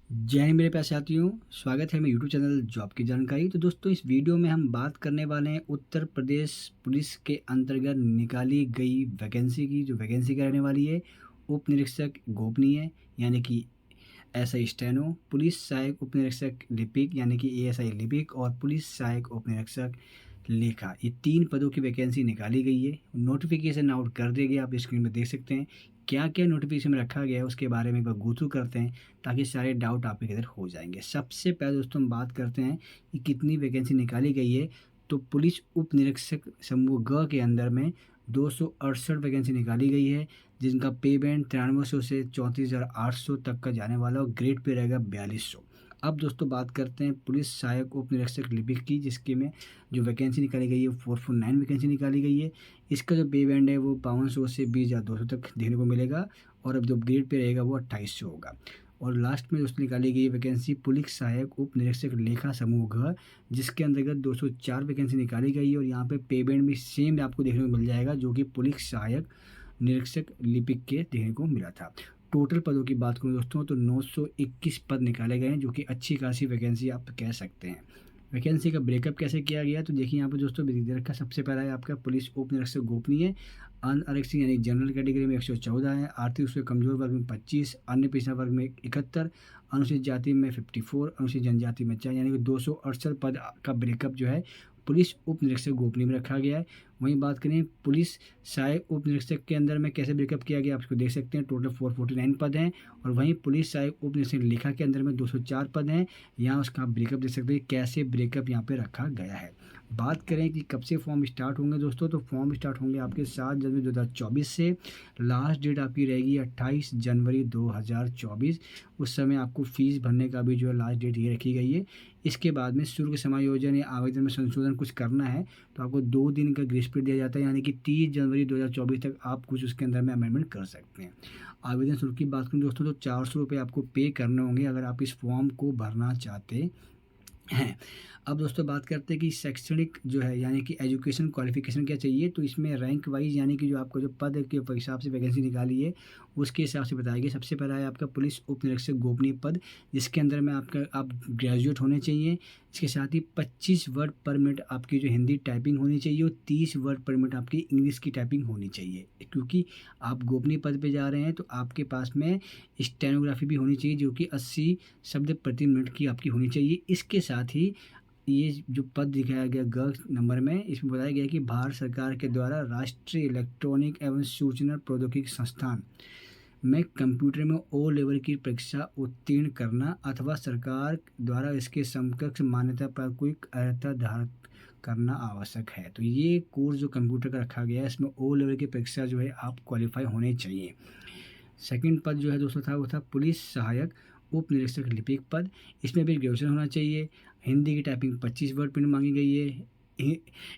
जय हिंद मेरे प्यारे साथियों। स्वागत है मेरे यूट्यूब चैनल जॉब की जानकारी। तो दोस्तों, इस वीडियो में हम बात करने वाले हैं उत्तर प्रदेश पुलिस के अंतर्गत निकाली गई वैकेंसी की। जो वैकेंसी क्या रहने वाली है, उप निरीक्षक गोपनीय यानी कि एसआई स्टेनो, पुलिस सहायक उप निरीक्षक लिपिक यानी कि एएसआई लिपिक, और पुलिस सहायक उप निरीक्षक लेखा, ये 3 पदों की वैकेंसी निकाली गई है। नोटिफिकेशन आउट कर दिए गए, आप स्क्रीन में देख सकते हैं। क्या क्या नोटिफिकेशन में रखा गया है उसके बारे में एक बार गो थ्रू करते हैं, ताकि सारे डाउट आपके क्लियर हो जाएंगे। सबसे पहले दोस्तों हम बात करते हैं कि कितनी वैकेंसी निकाली गई है। तो पुलिस उप निरीक्षक समूह ग के अंदर में 268 वैकेंसी निकाली गई है, जिनका पे बैंड 9300 से 34,800 तक का जाने वाला, और ग्रेड पे रहेगा 4200। अब दोस्तों बात करते हैं पुलिस सहायक उप निरीक्षक लिपिक की, जिसके में जो वैकेंसी निकाली गई है 449 वैकेंसी निकाली गई है। इसका जो पे बैंड है वो 5200 से 20,200 तक देखने को मिलेगा, और अब जो ग्रेड पे रहेगा वो 2800 होगा। और लास्ट में दोस्तों निकाली गई वैकेंसी पुलिस सहायक उप निरीक्षक लेखा समूह घ, जिसके अंतर्गत 204 वैकेंसी निकाली गई है, और यहाँ पे पे बैंड भी सेम आपको देखने को मिल जाएगा, जो कि पुलिस सहायक निरीक्षक लिपिक के देखने को मिला था। टोटल पदों की बात करूँ दोस्तों तो 921 पद निकाले गए हैं, जो कि अच्छी खासी वैकेंसी आप कह सकते हैं। वैकेंसी का ब्रेकअप कैसे किया गया, तो देखिए यहाँ पर दोस्तों दे रखा। सबसे पहला है आपका पुलिस उप निरीक्षक गोपनीय, अनआरक्षित यानी जनरल कैटेगरी में 114 है, आर्थिक रूप से कमजोर वर्ग में 25, अन्य पिछड़ा वर्ग में 71, अनुसूचित जाति में 54, अनुसूचित जनजाति में 4, यानी कि 268 पद का ब्रेकअप जो है पुलिस उप निरीक्षक गोपनीय में रखा गया है। वहीं बात करें पुलिस सहायक उप निरीक्षक के अंदर में कैसे ब्रेकअप किया गया, आप इसको देख सकते हैं। टोटल 449 पद हैं, और वहीं पुलिस सहायक उप निरीक्षक लेखा के अंदर में 204 पद हैं। यहाँ उसका ब्रेकअप देख सकते हैं, कैसे ब्रेकअप यहाँ पे रखा गया है। बात करें कि कब से फॉर्म स्टार्ट होंगे दोस्तों, तो फॉर्म स्टार्ट होंगे आपके 7 जनवरी 2024 से। लास्ट डेट आपकी रहेगी 28 जनवरी 2024। उस समय आपको फीस भरने का भी जो है लास्ट डेट ये रखी गई है। इसके बाद में शुल्क समायोजन या आवेदन में संशोधन कुछ करना है, तो आपको 2 दिन का ग्रेस पीरियड दिया जाता है, यानी कि 30 जनवरी 2024 तक आप कुछ उसके अंदर में अमेंडमेंट कर सकते हैं। आवेदन शुल्क की बात करें दोस्तों, तो 400 रुपये आपको पे करने होंगे अगर आप इस फॉर्म को भरना चाहते हैं। अब दोस्तों बात करते हैं कि शैक्षणिक जो है यानी कि एजुकेशन क्वालिफिकेशन क्या चाहिए, तो इसमें रैंक वाइज यानी कि जो आपको जो पद के हिसाब से वैकेंसी निकाली है उसके हिसाब से बताया गया। सबसे पहला है आपका पुलिस उप निरीक्षक गोपनीय पद, जिसके अंदर में आप ग्रेजुएट होने चाहिए। इसके साथ ही 25 वर्ड पर मिनट आपकी जो हिंदी टाइपिंग होनी चाहिए, और 30 वर्ड पर मिनट आपकी इंग्लिश की टाइपिंग होनी चाहिए। क्योंकि आप गोपनीय पद पे जा रहे हैं, तो आपके पास में स्टेनोग्राफी भी होनी चाहिए, जो कि 80 शब्द प्रति मिनट की आपकी होनी चाहिए। इसके साथ ही ये जो पद दिखाया गया ग नंबर में, इसमें बताया गया कि भारत सरकार के द्वारा राष्ट्रीय इलेक्ट्रॉनिक एवं सूचना प्रौद्योगिकी संस्थान में कंप्यूटर में ओ लेवल की परीक्षा उत्तीर्ण करना, अथवा सरकार द्वारा इसके समकक्ष मान्यता पर कोई अर्हता धारण करना आवश्यक है। तो ये कोर्स जो कंप्यूटर का रखा गया है, इसमें ओ लेवल की परीक्षा जो है आप क्वालिफाई होने चाहिए। सेकंड पद जो है दोस्तों था वो था पुलिस सहायक उप निरीक्षक लिपिक पद। इसमें भी ग्रेजुएशन होना चाहिए। हिंदी की टाइपिंग 25 वर्ड पर मिनट मांगी गई है।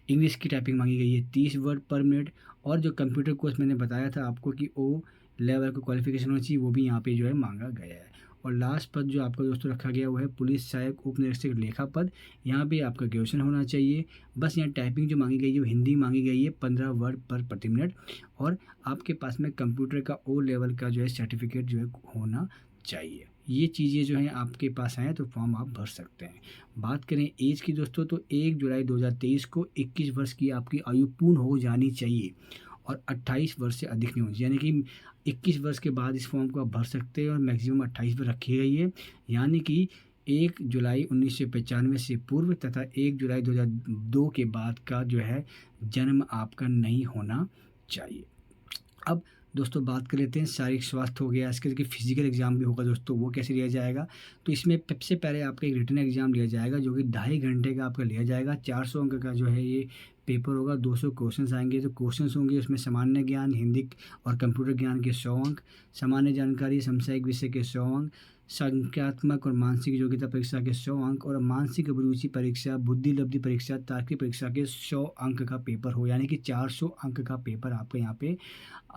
इंग्लिश की टाइपिंग मांगी गई है 30 वर्ड पर मिनट। और जो कंप्यूटर कोर्स मैंने बताया था आपको कि ओ लेवल का क्वालिफिकेशन होना चाहिए, वो भी यहाँ पे जो है मांगा गया है। और लास्ट पद जो आपका दोस्तों रखा गया वो है पुलिस सहायक उप निरीक्षक लेखा पद। यहाँ पे आपका ग्रेजुएशन होना चाहिए। बस यहाँ टाइपिंग जो मांगी गई है वो हिंदी मांगी गई है 15 वर्ड पर प्रति मिनट, और आपके पास में कंप्यूटर का ओ लेवल का जो है सर्टिफिकेट जो है होना चाहिए। ये चीज़ें जो हैं आपके पास आएँ तो फॉर्म आप भर सकते हैं। बात करें एज की दोस्तों, तो 1 जुलाई 2023 को 21 वर्ष की आपकी आयु पूर्ण हो जानी चाहिए, और 28 वर्ष से अधिक नहीं होनी चाहिए। यानी कि 21 वर्ष के बाद इस फॉर्म को आप भर सकते हैं, और मैक्सिमम 28 वर्ष रखी गई है। यानी कि 1 जुलाई 1995 से पूर्व तथा 1 जुलाई 2002 के बाद का जो है जन्म आपका नहीं होना चाहिए। अब दोस्तों बात कर लेते हैं शारीरिक स्वास्थ्य हो गया, इसके देखिए फिजिकल एग्जाम भी होगा दोस्तों, वो कैसे लिया जाएगा। तो इसमें सबसे पहले आपका एक रिटन एग्जाम लिया जाएगा, जो कि 2.5 घंटे का आपका लिया जाएगा। 400 अंक का जो है ये पेपर होगा। 200 क्वेश्चंस आएंगे। तो क्वेश्चंस होंगे उसमें सामान्य ज्ञान, हिंदी और कंप्यूटर ज्ञान के 100 अंक, सामान्य जानकारी सामयिक विषय के 100 अंक, संख्यात्मक और मानसिक योग्यता परीक्षा के 100 अंक, और मानसिक अभिरुचि परीक्षा, बुद्धि लब्धि परीक्षा, तार्किक परीक्षा के 100 अंक का पेपर हो। यानी कि 400 अंक का पेपर आपको यहाँ पे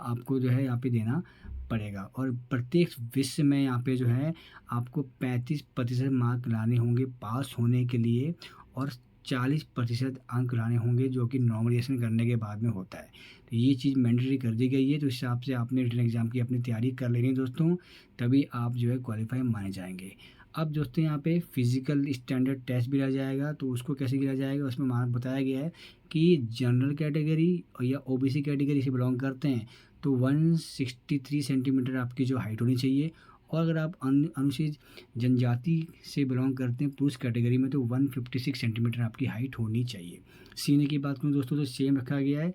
आपको जो है यहाँ पे देना पड़ेगा। और प्रत्येक विषय में यहाँ पे जो है आपको 35% मार्क लाने होंगे पास होने के लिए। और 40% अंक लाने होंगे, जो कि नॉर्मलाइजेशन करने के बाद में होता है। तो ये चीज़ मैंडेटरी कर दी गई है। तो इस हिसाब से आपने रिटन एग्ज़ाम की अपनी तैयारी कर लेनी है दोस्तों, तभी आप जो है क्वालिफाई माने जाएंगे। अब दोस्तों यहाँ पे फिजिकल स्टैंडर्ड टेस्ट भी लिया जाएगा। तो उसको कैसे किया जाएगा, उसमें बताया गया है कि जनरल कैटेगरी या ओबीसी कैटेगरी से बिलोंग करते हैं तो 163 सेंटीमीटर आपकी जो हाइट होनी चाहिए। और अगर आप अनुसूचित जनजाति से बिलोंग करते हैं पुरुष कैटेगरी में तो 156 सेंटीमीटर आपकी हाइट होनी चाहिए। सीने की बात करूँ दोस्तों तो सेम रखा गया है।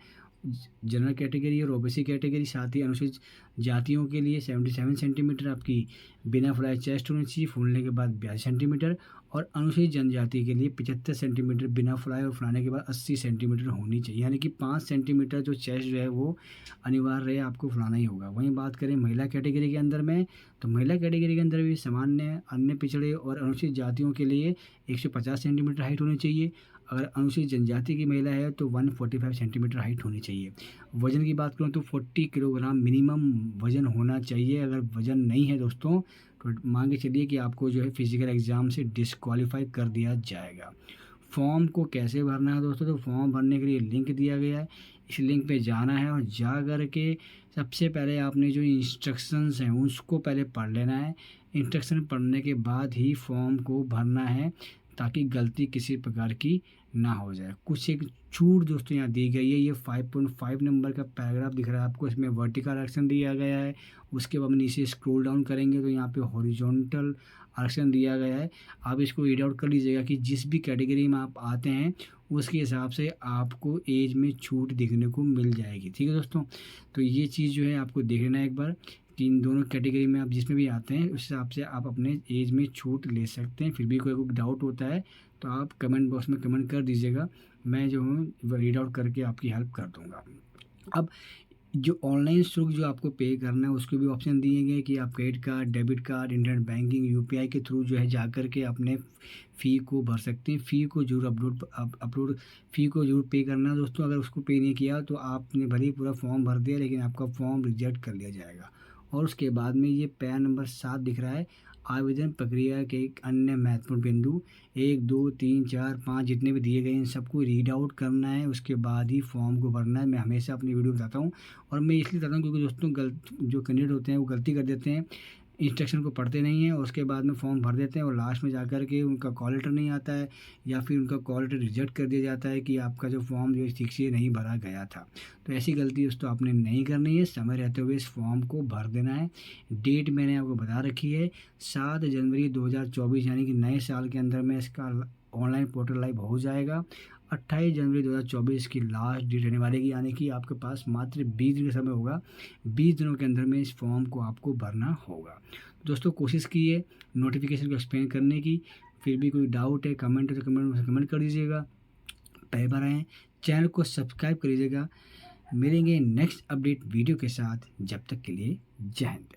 जनरल कैटेगरी और ओबीसी कैटेगरी, साथ ही अनुसूचित जातियों के लिए 77 सेंटीमीटर आपकी बिना फुलाए चेस्ट होनी चाहिए, फूलने के बाद 42 सेंटीमीटर। और अनुसूचित जनजाति के लिए 75 सेंटीमीटर बिना फुलाए और फुलाने के बाद 80 सेंटीमीटर होनी चाहिए। यानी कि 5 सेंटीमीटर जो चेस्ट जो है वो अनिवार्य है, आपको फुलाना ही होगा। वहीं बात करें महिला कैटेगरी के अंदर में, तो महिला कैटेगरी के अंदर भी सामान्य, अन्य पिछड़े और अनुसूचित जातियों के लिए 150 सेंटीमीटर हाइट होनी चाहिए। अगर अनुसूचित जनजाति की महिला है तो 145 सेंटीमीटर हाइट होनी चाहिए। वज़न की बात करूँ तो 40 किलोग्राम मिनिमम वज़न होना चाहिए। अगर वज़न नहीं है दोस्तों तो मान के चलिए कि आपको जो है फिजिकल एग्ज़ाम से डिस्क्वालीफाई कर दिया जाएगा। फॉर्म को कैसे भरना है दोस्तों, तो फॉर्म भरने के लिए लिंक दिया गया है। इस लिंक पे जाना है और जा कर के सबसे पहले आपने जो इंस्ट्रक्शंस हैं उसको पहले पढ़ लेना है। इंस्ट्रक्शन पढ़ने के बाद ही फॉर्म को भरना है, ताकि गलती किसी प्रकार की ना हो जाए। कुछ एक छूट दोस्तों यहाँ दी गई है। ये 5.5 नंबर का पैराग्राफ दिख रहा है आपको, इसमें वर्टिकल आरक्षण दिया गया है। उसके बाद नीचे स्क्रॉल डाउन करेंगे तो यहाँ पे हॉरिजॉन्टल आरक्षण दिया गया है। आप इसको रीड आउट कर लीजिएगा कि जिस भी कैटेगरी में आप आते हैं उसके हिसाब से आपको एज में छूट देखने को मिल जाएगी। ठीक है दोस्तों, तो ये चीज़ जो है आपको देख लेना है एक बार कि इन दोनों कैटेगरी में आप जिसमें भी आते हैं उस हिसाब से आप अपने एज में छूट ले सकते हैं। फिर भी कोई डाउट होता है तो आप कमेंट बॉक्स में कमेंट कर दीजिएगा, मैं जो हूँ रीड आउट करके आपकी हेल्प कर दूँगा। अब जो ऑनलाइन शुल्क जो आपको पे करना है उसके भी ऑप्शन दिए गए कि आप credit card, debit card, internet banking, UPI के थ्रू जो है जा कर के अपने फ़ी को भर सकते हैं। फ़ी को ज़रूर अपलोड फ़ी को ज़रूर पे करना है दोस्तों। अगर उसको पे नहीं किया तो आपने भले ही पूरा फॉर्म भर दिया लेकिन आपका फॉर्म रिजेक्ट कर लिया जाएगा। और उसके बाद में ये पैरा नंबर 7 दिख रहा है, आवेदन प्रक्रिया के एक अन्य महत्वपूर्ण बिंदु 1, 2, 3, 4, 5 जितने भी दिए गए हैं सबको रीड आउट करना है, उसके बाद ही फॉर्म को भरना है। मैं हमेशा अपनी वीडियो बताता हूँ और मैं इसलिए बताता हूँ क्योंकि दोस्तों जो कैंडिडेट होते हैं वो गलती कर देते हैं, इंस्ट्रक्शन को पढ़ते नहीं हैं और उसके बाद में फॉर्म भर देते हैं और लास्ट में जाकर के उनका कॉल लेटर नहीं आता है या फिर उनका कॉल लेटर रिजेक्ट कर दिया जाता है कि आपका जो फॉर्म जो ठीक से नहीं भरा गया था। तो ऐसी गलती दोस्तों आपने नहीं करनी है, समय रहते हुए इस फॉर्म को भर देना है। डेट मैंने आपको बता रखी है 7 जनवरी 2024, यानी कि नए साल के अंदर में इसका ऑनलाइन पोर्टल लाइव हो जाएगा। 28 जनवरी 2024 की लास्ट डेट रहने वाली है, यानी कि आपके पास मात्र 20 दिन का समय होगा। 20 दिनों के अंदर में इस फॉर्म को आपको भरना होगा। दोस्तों कोशिश कीजिए नोटिफिकेशन को एक्सप्लेन करने की। फिर भी कोई डाउट है कमेंट है तो कमेंट कर दीजिएगा। पहली बार आएँ चैनल को सब्सक्राइब कर लीजिएगा। मिलेंगे नेक्स्ट अपडेट वीडियो के साथ, जब तक के लिए जय हिंद।